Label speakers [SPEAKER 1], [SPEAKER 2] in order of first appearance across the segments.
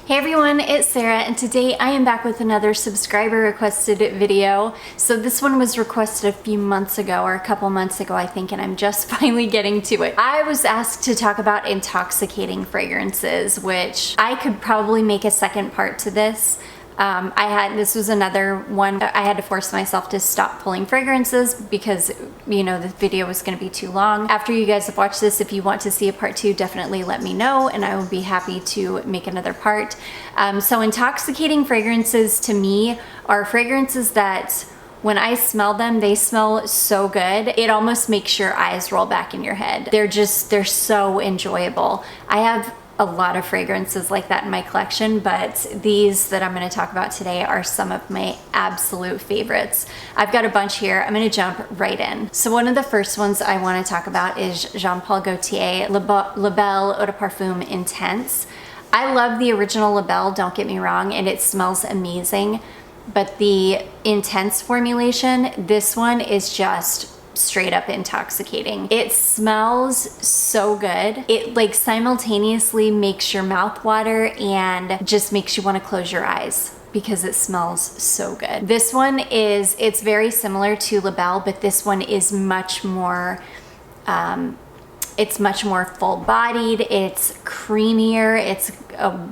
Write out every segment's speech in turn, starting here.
[SPEAKER 1] Hey everyone, it's Sarah, and today I am back with another subscriber requested video. So this one was requested a few months ago, or a couple months ago I think, and I'm just finally getting to it. I was asked to talk about intoxicating fragrances, which I could probably make a second part to this. This was another one. I had to force myself to stop pulling fragrances because, you know, the video was going to be too long. After you guys have watched this, if you want to see a part 2, definitely let me know and I will be happy to make another part. So intoxicating fragrances to me are fragrances that when I smell them, they smell so good. It almost makes your eyes roll back in your head. They're so enjoyable. I have a lot of fragrances like that in my collection, but these that I'm going to talk about today are some of my absolute favorites. I've got a bunch here. I'm going to jump right in. So one of the first ones I want to talk about is Jean Paul Gaultier Le Belle Eau de Parfum Intense. I love the original Le Belle, don't get me wrong, and it smells amazing, but the Intense formulation, this one is just straight up intoxicating. It smells so good. It like simultaneously makes your mouth water and just makes you want to close your eyes because it smells so good. This one it's very similar to Le Belle, but this one is much more it's much more full-bodied, it's creamier, it's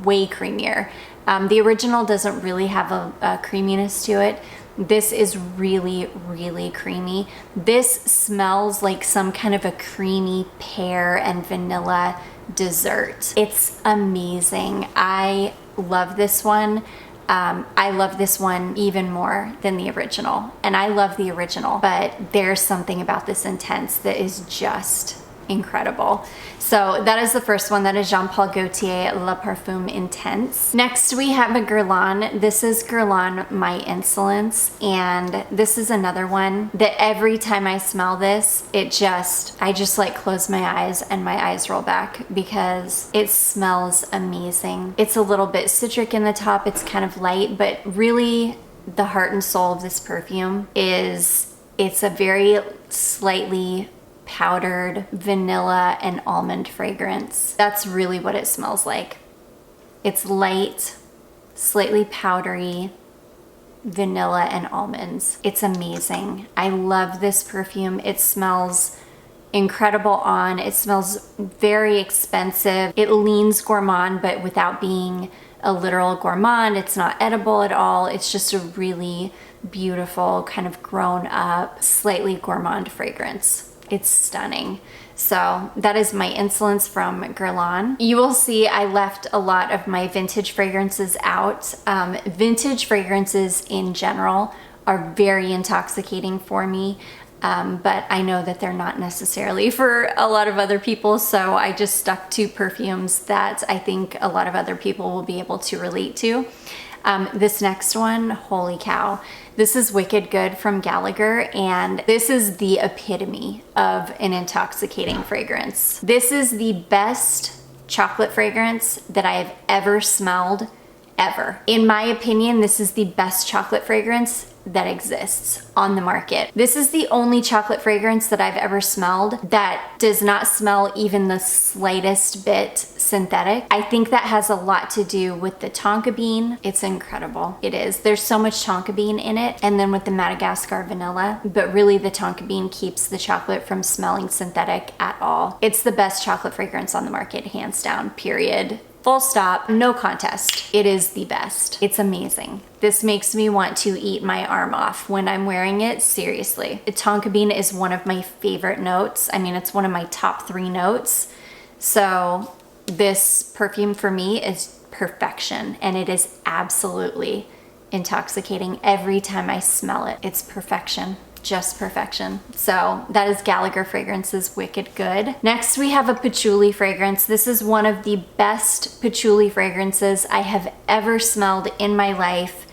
[SPEAKER 1] way creamier. The original doesn't really have a creaminess to it. This is really, really creamy. This smells like some kind of a creamy pear and vanilla dessert. It's amazing. I love this one. I love this one even more than the original. And I love the original, but there's something about this Intense that is just incredible. So that is the first one. That is Jean Paul Gaultier Le Parfum Intense. Next we have a Guerlain. This is Guerlain My Insolence, and this is another one that every time I smell this, I just like close my eyes and my eyes roll back because it smells amazing. It's a little bit citric in the top. It's kind of light, but really the heart and soul of this perfume it's a very slightly powdered vanilla and almond fragrance. That's really what it smells like. It's light, slightly powdery, vanilla and almonds. It's amazing. I love this perfume. It smells incredible on. It smells very expensive. It leans gourmand, but without being a literal gourmand. It's not edible at all. It's just a really beautiful, kind of grown up, slightly gourmand fragrance. It's stunning. So that is My Insolence from Guerlain. You will see I left a lot of my vintage fragrances out. Vintage fragrances in general are very intoxicating for me, but I know that they're not necessarily for a lot of other people, so I just stuck to perfumes that I think a lot of other people will be able to relate to. This next one, holy cow. This is Wicked Good from Gallagher, and this is the epitome of an intoxicating fragrance. This is the best chocolate fragrance that I have ever smelled, ever. In my opinion, this is the best chocolate fragrance that exists on the market. This is the only chocolate fragrance that I've ever smelled that does not smell even the slightest bit synthetic. I think that has a lot to do with the Tonka bean. It's incredible. It is. There's so much Tonka bean in it, and then with the Madagascar vanilla, but really the Tonka bean keeps the chocolate from smelling synthetic at all. It's the best chocolate fragrance on the market, hands down, period. Full stop, no contest. It is the best. It's amazing. This makes me want to eat my arm off when I'm wearing it, seriously. Tonka bean is one of my favorite notes. I mean, it's one of my top 3 notes. So this perfume for me is perfection, and it is absolutely intoxicating every time I smell it. It's perfection. Just perfection. So that is Gallagher Fragrances Wicked Good. Next we have a patchouli fragrance. This is one of the best patchouli fragrances I have ever smelled in my life.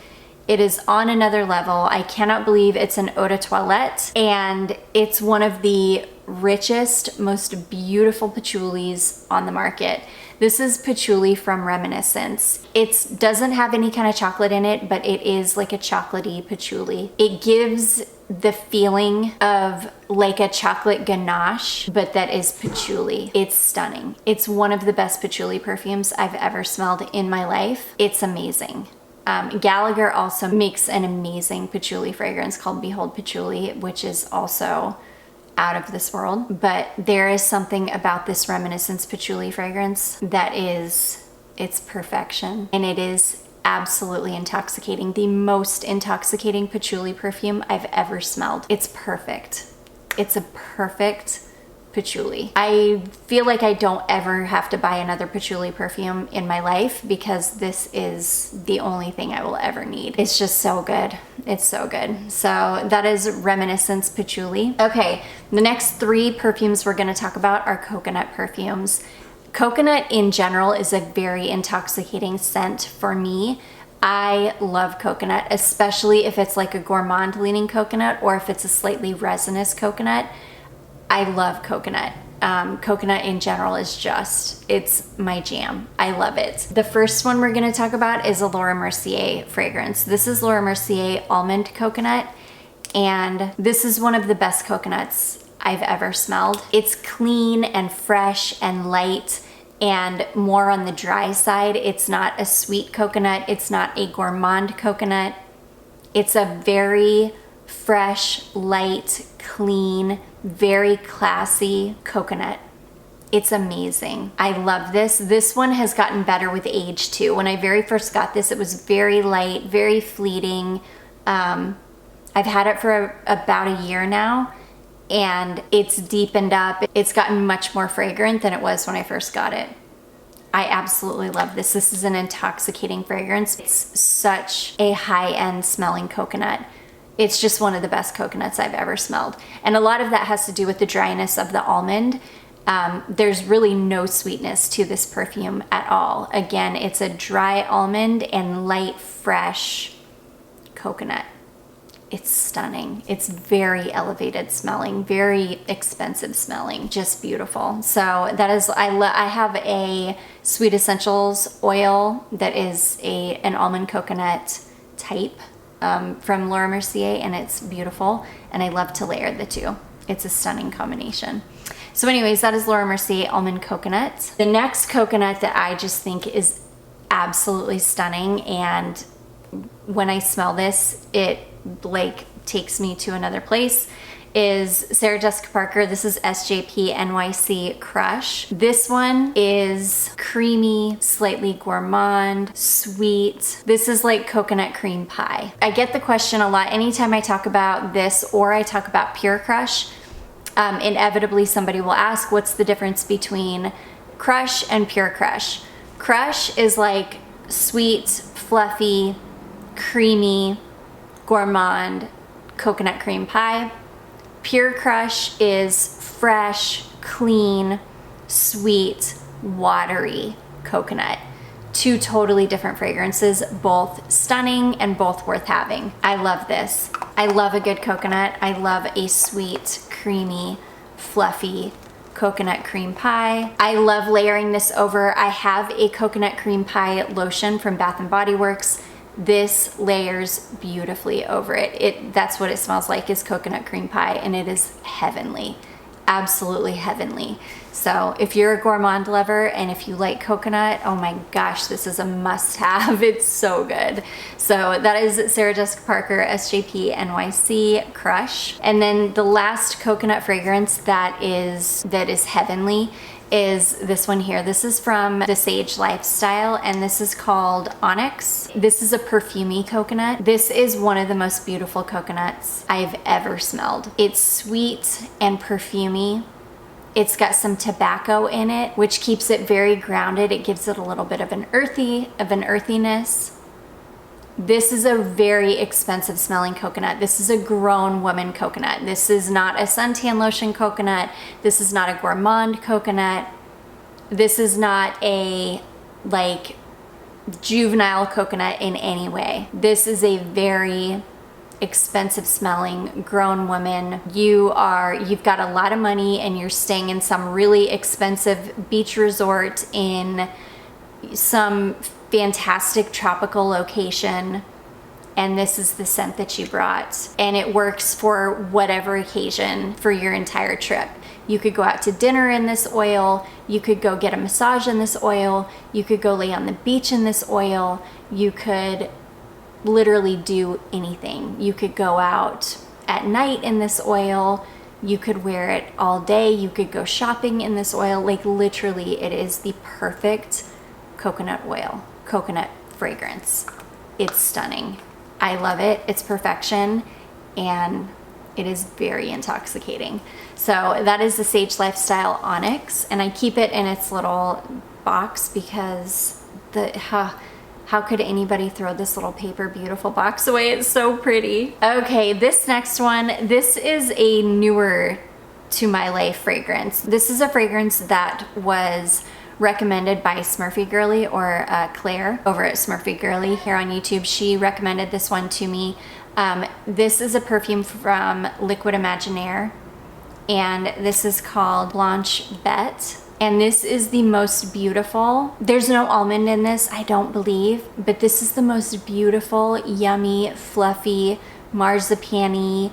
[SPEAKER 1] It is on another level. I cannot believe it's an eau de toilette, and it's one of the richest, most beautiful patchoulis on the market. This is patchouli from Reminiscence. It doesn't have any kind of chocolate in it, but it is like a chocolatey patchouli. It gives the feeling of like a chocolate ganache, but that is patchouli. It's stunning. It's one of the best patchouli perfumes I've ever smelled in my life. It's amazing. Gallagher also makes an amazing patchouli fragrance called Behold Patchouli, which is also out of this world. But there is something about this Reminiscence patchouli fragrance that is, it's perfection. And it is absolutely intoxicating. The most intoxicating patchouli perfume I've ever smelled. It's perfect. It's a perfect patchouli. I feel like I don't ever have to buy another patchouli perfume in my life because this is the only thing I will ever need. It's just so good. It's so good. So that is Reminiscence patchouli. Okay, the next 3 perfumes we're gonna talk about are coconut perfumes. Coconut in general is a very intoxicating scent for me. I love coconut, especially if it's like a gourmand leaning coconut or if it's a slightly resinous coconut. I love coconut. Coconut in general is just, it's my jam. I love it. The first one we're gonna talk about is a Laura Mercier fragrance. This is Laura Mercier Almond Coconut, and this is one of the best coconuts I've ever smelled. It's clean and fresh and light and more on the dry side. It's not a sweet coconut. It's not a gourmand coconut. It's a very fresh, light, clean, very classy coconut. It's amazing. I love this. This one has gotten better with age too. When I very first got this, it was very light, very fleeting. I've had it for about a year now, and it's deepened up. It's gotten much more fragrant than it was when I first got it. I absolutely love this. This is an intoxicating fragrance. It's such a high-end smelling coconut. It's just one of the best coconuts I've ever smelled. And a lot of that has to do with the dryness of the almond. There's really no sweetness to this perfume at all. Again, it's a dry almond and light, fresh coconut. It's stunning. It's very elevated smelling, very expensive smelling, just beautiful. So that is, I have a Sweet Essentials oil that is an almond coconut type from Laura Mercier, and it's beautiful, and I love to layer the two. It's a stunning combination. So anyways, that is Laura Mercier Almond Coconut. The next coconut that I just think is absolutely stunning, and when I smell this, it like takes me to another place, is Sarah Jessica Parker. This is SJP NYC Crush. This one is creamy, slightly gourmand, sweet. This is like coconut cream pie. I get the question a lot anytime I talk about this or I talk about Pure Crush. Inevitably somebody will ask, what's the difference between Crush and Pure Crush? Crush is like sweet, fluffy, creamy, gourmand coconut cream pie. Pure Crush is fresh, clean, sweet, watery coconut. 2 totally different fragrances, both stunning and both worth having. I love this. I love a good coconut. I love a sweet, creamy, fluffy coconut cream pie. I love layering this over. I have a coconut cream pie lotion from Bath & Body Works. This layers beautifully over it. That's what it smells like, is coconut cream pie, and it is heavenly, absolutely heavenly. So if you're a gourmand lover and if you like coconut, oh my gosh, this is a must-have. It's so good. So that is Sarah Jessica Parker SJP NYC Crush. And then the last coconut fragrance that is heavenly is this one here. This is from the Sage Lifestyle, and this is called Onyx. This is a perfumey coconut. This is one of the most beautiful coconuts I've ever smelled. It's sweet and perfumey. It's got some tobacco in it, which keeps it very grounded. It gives it a little bit of an earthiness. This is a very expensive smelling coconut. This is a grown woman coconut. This is not a suntan lotion coconut. This is not a gourmand coconut. This is not a like juvenile coconut in any way. This is a very expensive smelling grown woman. You've got a lot of money and you're staying in some really expensive beach resort in some fantastic tropical location, and this is the scent that you brought. And it works for whatever occasion for your entire trip. You could go out to dinner in this oil, you could go get a massage in this oil, you could go lay on the beach in this oil, you could literally do anything. You could go out at night in this oil, you could wear it all day, you could go shopping in this oil. Like literally, it is the perfect coconut oil, coconut fragrance. It's stunning. I love it. It's perfection, and it is very intoxicating. So that is the Sage Lifestyle Onyx, and I keep it in its little box because how could anybody throw this little paper beautiful box away? It's so pretty. Okay, this next one, this is a newer to my life fragrance. This is a fragrance that was recommended by Smurfy Girly, or Claire over at Smurfy Girly here on YouTube. She recommended this one to me. This is a perfume from Liquid Imaginaire, and this is called Blanche Bête. And this is the most beautiful, there's no almond in this, I don't believe, but this is the most beautiful, yummy, fluffy, marzipan-y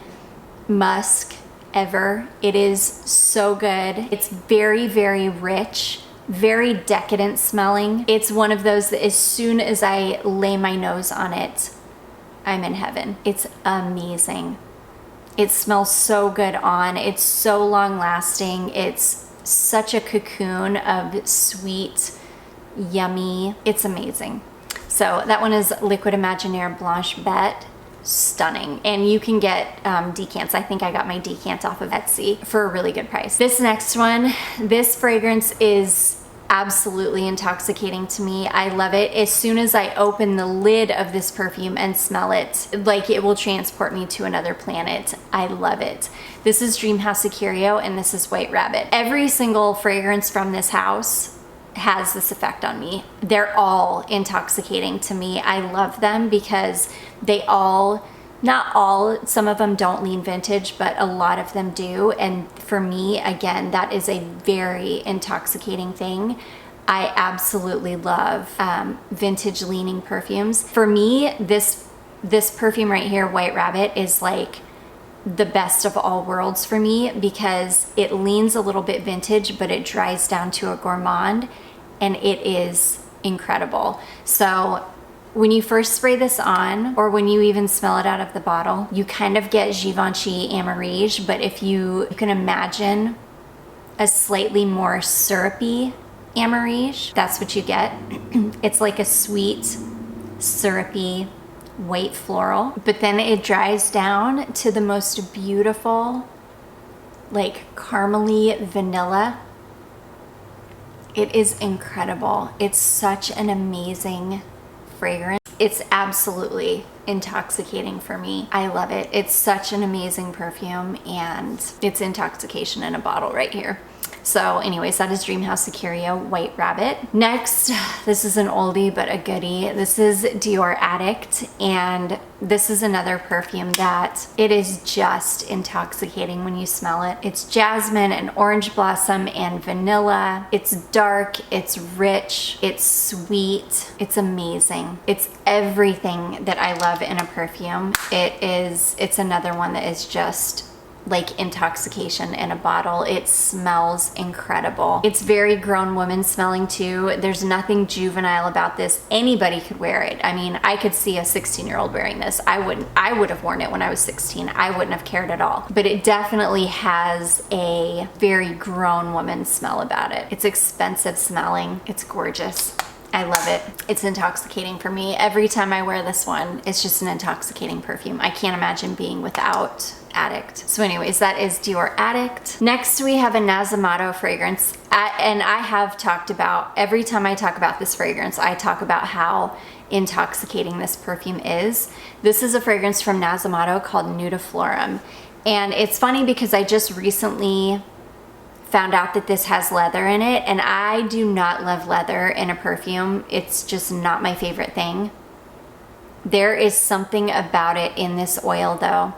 [SPEAKER 1] musk ever. It is so good. It's very, very rich, very decadent smelling. It's one of those that as soon as I lay my nose on it, I'm in heaven. It's amazing. It smells so good on. It's so long lasting. It's such a cocoon of sweet, yummy. It's amazing. So that one is Liquid Imaginaire Blanche Bête. Stunning. And you can get decants. I think I got my decant off of Etsy for a really good price. This next one, this fragrance is absolutely intoxicating to me. I love it. As soon as I open the lid of this perfume and smell it, like it will transport me to another planet. I love it. This is Dream House Acurio, and this is White Rabbit. Every single fragrance from this house has this effect on me. They're all intoxicating to me. I love them because they all, not all, some of them don't lean vintage, but a lot of them do. And for me, again, that is a very intoxicating thing. I absolutely love vintage leaning perfumes. For me, this perfume right here, White Rabbit, is like the best of all worlds for me because it leans a little bit vintage, but it dries down to a gourmand, and it is incredible. So when you first spray this on, or when you even smell it out of the bottle, you kind of get Givenchy Amarige, but if you can imagine a slightly more syrupy Amarige, that's what you get. It's like a sweet, syrupy, white floral, but then it dries down to the most beautiful, like caramely vanilla. It is incredible. It's such an amazing fragrance. It's absolutely intoxicating for me. I love it. It's such an amazing perfume, and it's intoxication in a bottle right here. So anyways, that is Dream House Acurio White Rabbit. Next, this is an oldie but a goodie. This is Dior Addict, and this is another perfume that it is just intoxicating when you smell it. It's jasmine and orange blossom and vanilla. It's dark, it's rich, it's sweet, it's amazing. It's everything that I love in a perfume. It's another one that is just like intoxication in a bottle. It smells incredible. It's very grown woman smelling too. There's nothing juvenile about this. Anybody could wear it. I mean, I could see a 16-year-old wearing this. I would have worn it when I was 16. I wouldn't have cared at all. But it definitely has a very grown woman smell about it. It's expensive smelling. It's gorgeous. I love it. It's intoxicating for me. Every time I wear this one, it's just an intoxicating perfume. I can't imagine being without Addict. So anyways, that is Dior Addict. Next, we have a Nasomatto fragrance. And I have talked about, every time I talk about this fragrance, I talk about how intoxicating this perfume is. This is a fragrance from Nasomatto called Nudiflorum. And it's funny because I just recently found out that this has leather in it, and I do not love leather in a perfume. It's just not my favorite thing. There is something about it in this oil though.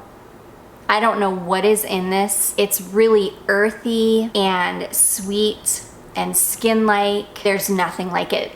[SPEAKER 1] I don't know what is in this. It's really earthy and sweet and skin-like. There's nothing like it.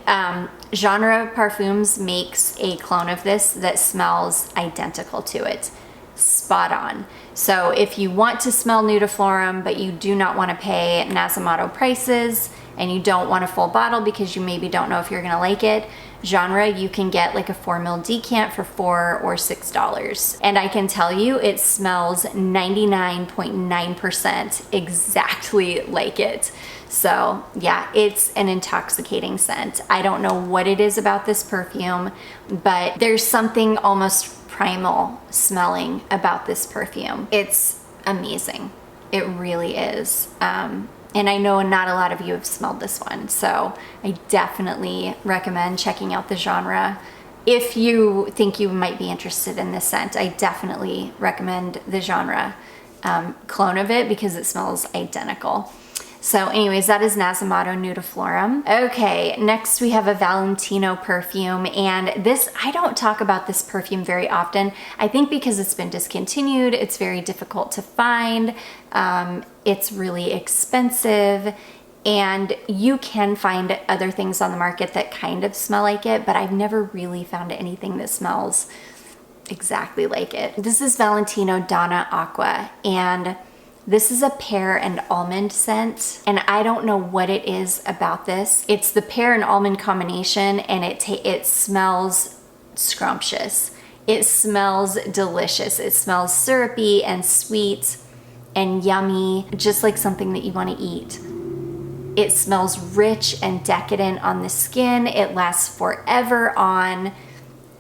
[SPEAKER 1] Genre Parfums makes a clone of this that smells identical to it. Spot on. So if you want to smell Nudiflorum, but you do not want to pay Nasomatto prices, and you don't want a full bottle because you maybe don't know if you're gonna like it, Genre, you can get like a 4 ml decant for $4 or $6. And I can tell you, it smells 99.9% exactly like it. So yeah, it's an intoxicating scent. I don't know what it is about this perfume, but there's something almost primal smelling about this perfume. It's amazing. It really is. And I know not a lot of you have smelled this one, so I definitely recommend checking out the Genre. If you think you might be interested in this scent, I definitely recommend the Genre clone of it because it smells identical. So anyways, that is Nasomatto Nudiflorum. Okay, next we have a Valentino perfume, and this, I don't talk about this perfume very often. I think because it's been discontinued, it's very difficult to find. It's really expensive, and you can find other things on the market that kind of smell like it, but I've never really found anything that smells exactly like it. This is Valentino Donna Acqua, and this is a pear and almond scent, and I don't know what it is about this. It's the pear and almond combination, and it smells scrumptious. It smells delicious. It smells syrupy and sweet and yummy, just like something that you want to eat. It smells rich and decadent on the skin. It lasts forever on.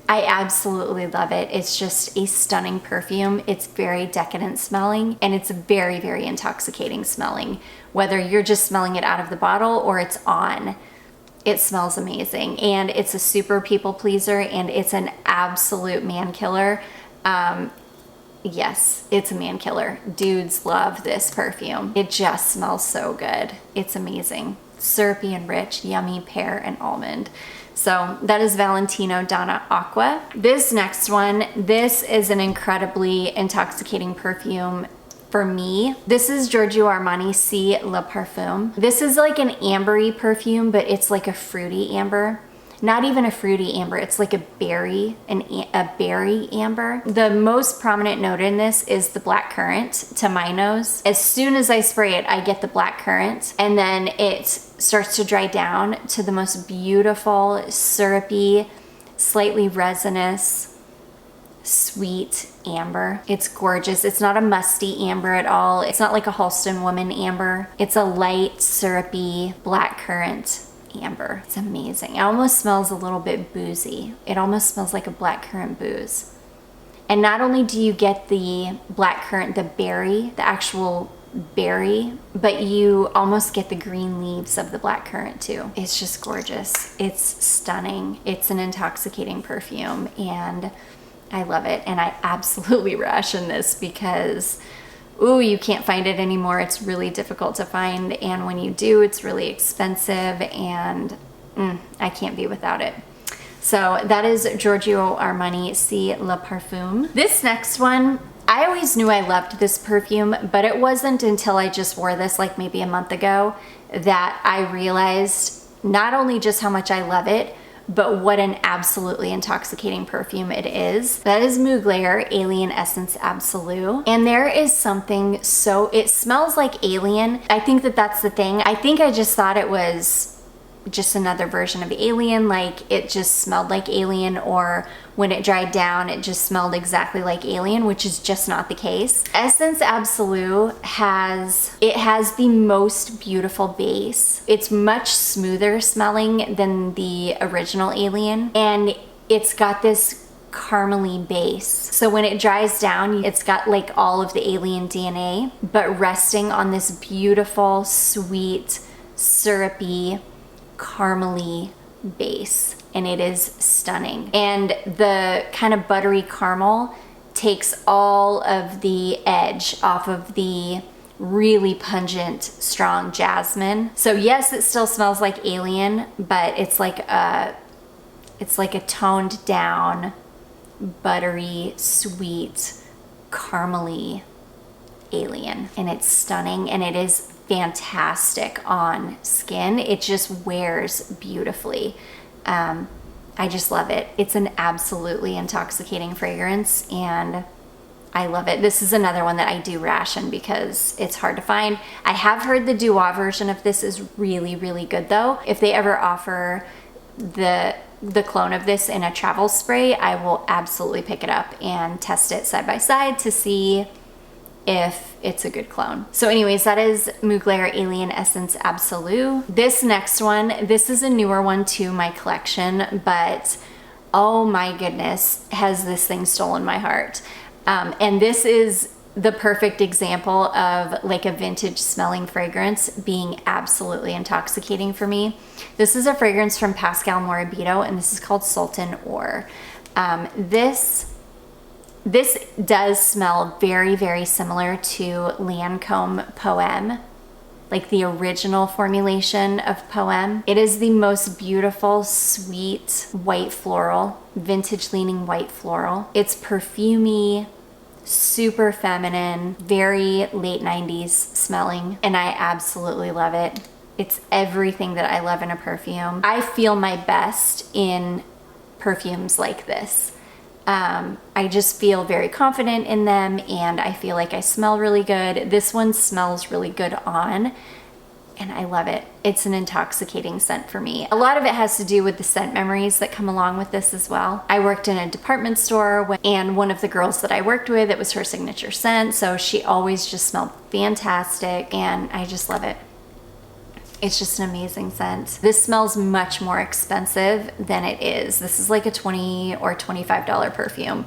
[SPEAKER 1] I absolutely love it. It's just a stunning perfume. It's very decadent smelling, and it's very, very intoxicating smelling. Whether you're just smelling it out of the bottle or it's on, it smells amazing. And it's a super people pleaser, and it's an absolute man killer. Yes, it's a man killer. Dudes love this perfume. It just smells so good. It's amazing. Syrupy and rich, yummy pear and almond. So that is Valentino Donna Acqua. This next one, this is an incredibly intoxicating perfume for me. This is Giorgio Armani Si Le Parfum. This is like an ambery perfume, but it's like a fruity amber. Not even a fruity amber, it's like a berry amber. The most prominent note in this is the black currant to my nose. As soon as I spray it, I get the black currant, and then it starts to dry down to the most beautiful, syrupy, slightly resinous, sweet amber. It's gorgeous. It's not a musty amber at all. It's not like a Halston Woman amber. It's a light, syrupy, black currant amber. It's amazing. It almost smells a little bit boozy. It almost smells like a blackcurrant booze. And not only do you get the blackcurrant, the berry, the actual berry, but you almost get the green leaves of the blackcurrant too. It's just gorgeous. It's stunning. It's an intoxicating perfume, and I love it. And I absolutely ration this because ooh, you can't find it anymore. It's really difficult to find, and when you do, it's really expensive, and I can't be without it. So that is Giorgio Armani Si Le Parfum. This next one, I always knew I loved this perfume, but it wasn't until I just wore this like maybe a month ago that I realized not only just how much I love it, but what an absolutely intoxicating perfume it is. That is Mugler Alien Essence Absolue. And there is something so, it smells like Alien. I think that that's the thing. I think I just thought it was just another version of Alien, like it just smelled like Alien, or when it dried down it just smelled exactly like Alien, which is just not the case. Essence Absolue has the most beautiful base. It's much smoother smelling than the original Alien, and it's got this caramely base. So when it dries down, it's got like all of the Alien DNA, but resting on this beautiful, sweet, syrupy, caramely base, and it is stunning. And the kind of buttery caramel takes all of the edge off of the really pungent, strong jasmine. So yes, it still smells like Alien, but it's like a toned down, buttery, sweet, caramely Alien, and it's stunning, and it is fantastic on skin. It just wears beautifully. I just love it. It's an absolutely intoxicating fragrance, and I love it. This is another one that I do ration because it's hard to find. I have heard the Duo version of this is really, really good though. If they ever offer the clone of this in a travel spray, I will absolutely pick it up and test it side by side to see if it's a good clone. So anyways, that is Mugler Alien Essence Absolue. This next one, this is a newer one to my collection, but oh my goodness, has this thing stolen my heart. And this is the perfect example of like a vintage smelling fragrance being absolutely intoxicating for me. This is a fragrance from Pascal Morabito, and this is called Sultan Or. This does smell very, very similar to Lancôme Poème, like the original formulation of Poème. It is the most beautiful, sweet, white floral, vintage leaning white floral. It's perfumey, super feminine, very late 90s smelling, and I absolutely love it. It's everything that I love in a perfume. I feel my best in perfumes like this. I just feel very confident in them, and I feel like I smell really good. This one smells really good on, and I love it. It's an intoxicating scent for me. A lot of it has to do with the scent memories that come along with this as well. I worked in a department store, and one of the girls that I worked with, it was her signature scent, so she always just smelled fantastic, and I just love it. It's just an amazing scent. This smells much more expensive than it is. This is like a $20 or $25 perfume,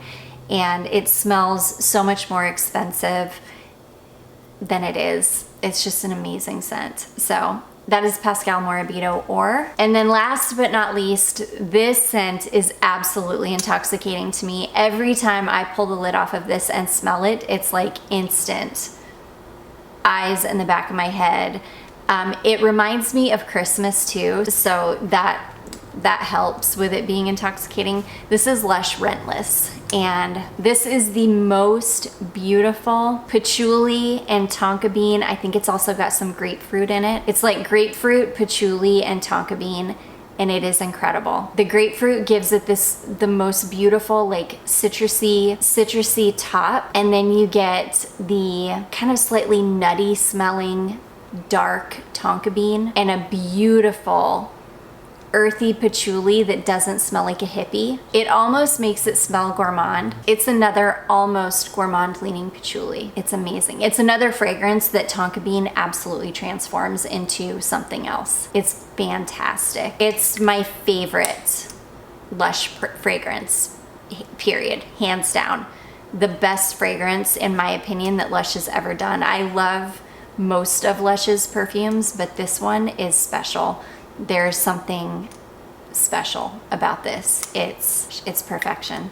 [SPEAKER 1] and it smells so much more expensive than it is. It's just an amazing scent. So that is Pascal Morabito Or. And then last but not least, this scent is absolutely intoxicating to me. Every time I pull the lid off of this and smell it, it's like instant eyes in the back of my head. It reminds me of Christmas too, so that helps with it being intoxicating. This is Lush Rentless, and this is the most beautiful patchouli and tonka bean. I think it's also got some grapefruit in it. It's like grapefruit, patchouli, and tonka bean, and it is incredible. The grapefruit gives it the most beautiful like citrusy top, and then you get the kind of slightly nutty smelling dark tonka bean and a beautiful earthy patchouli that doesn't smell like a hippie. It almost makes it smell gourmand. It's another almost gourmand leaning patchouli. It's amazing. It's another fragrance that tonka bean absolutely transforms into something else. It's fantastic. It's my favorite Lush fragrance, period, hands down. The best fragrance in my opinion that Lush has ever done. I love most of Lush's perfumes, but this one is special. There's something special about this. It's perfection.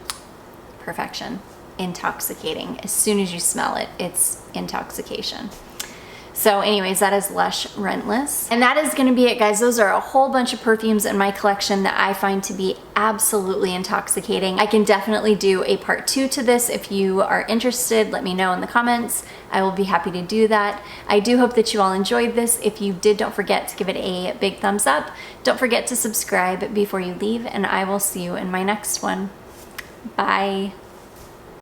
[SPEAKER 1] Perfection. Intoxicating. As soon as you smell it, it's intoxication. So anyways, that is Lush Rentless. And that is gonna be it, guys. Those are a whole bunch of perfumes in my collection that I find to be absolutely intoxicating. I can definitely do a part 2 to this. If you are interested, let me know in the comments. I will be happy to do that. I do hope that you all enjoyed this. If you did, don't forget to give it a big thumbs up. Don't forget to subscribe before you leave, and I will see you in my next one. Bye.